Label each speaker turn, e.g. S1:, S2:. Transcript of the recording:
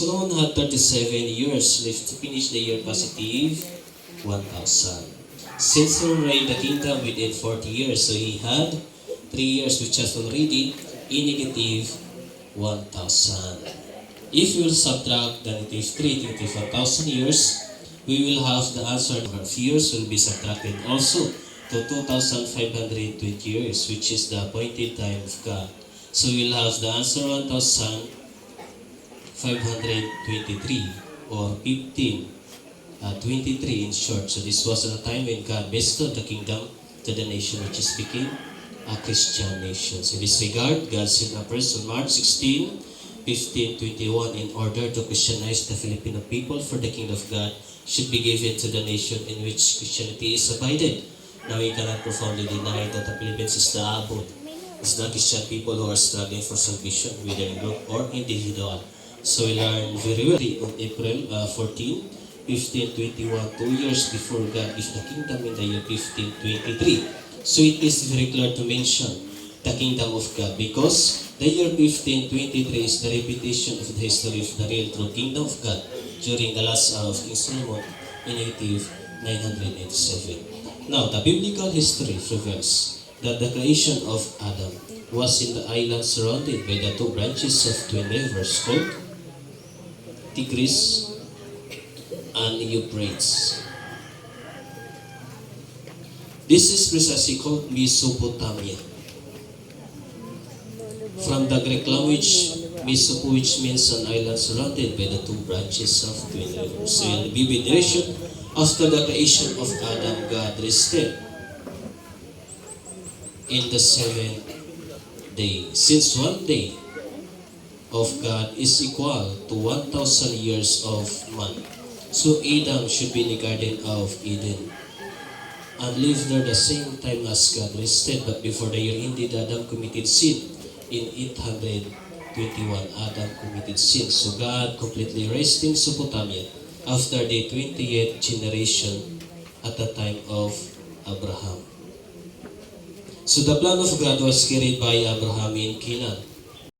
S1: Solomon had 37 years left to finish the year positive 1,000. Since he reigned the kingdom within 40 years, so he had 3 years which has already in negative 1,000. If we will subtract the negative 3 negative 1,000 years, we will have the answer of years will be subtracted also to 2,520 years, which is the appointed time of God. So we will have the answer 1,523 or 23 in short. So this was the time when God bestowed the kingdom to the nation which is became a Christian nation. So in this regard, God sent a person on March 16, 1521 in order to Christianize the Filipino people, for the kingdom of God should be given to the nation in which Christianity is abided. Now we cannot profoundly deny that the Philippines is the abode. It's the Christian people who are struggling for salvation, whether in group or individual. So we learn very well on April 14, 1521, 2 years before God gives the kingdom in the year 1523. So it is very clear to mention the kingdom of God, because the year 1523 is the repetition of the history of the real true kingdom of God during the last hour of King Solomon in 987. Now, the biblical history reveals that the creation of Adam was in the island surrounded by the two branches of twin rivers called Tigris and Euphrates. This is precisely called Mesopotamia. From the Greek language, Mesopo, which means an island surrounded by the two branches of twin rivers. So in the vivid narration, after the creation of Adam, God rested in the seventh day. Since one day of God is equal to 1,000 years of man, so Adam should be in the Garden of Eden and lived there the same time as God rested. But before the year ended, Adam committed sin. In 821, Adam committed sin. So God completely raised Mesopotamia after the 20th generation at the time of Abraham. So the plan of God was carried by Abraham in Canaan.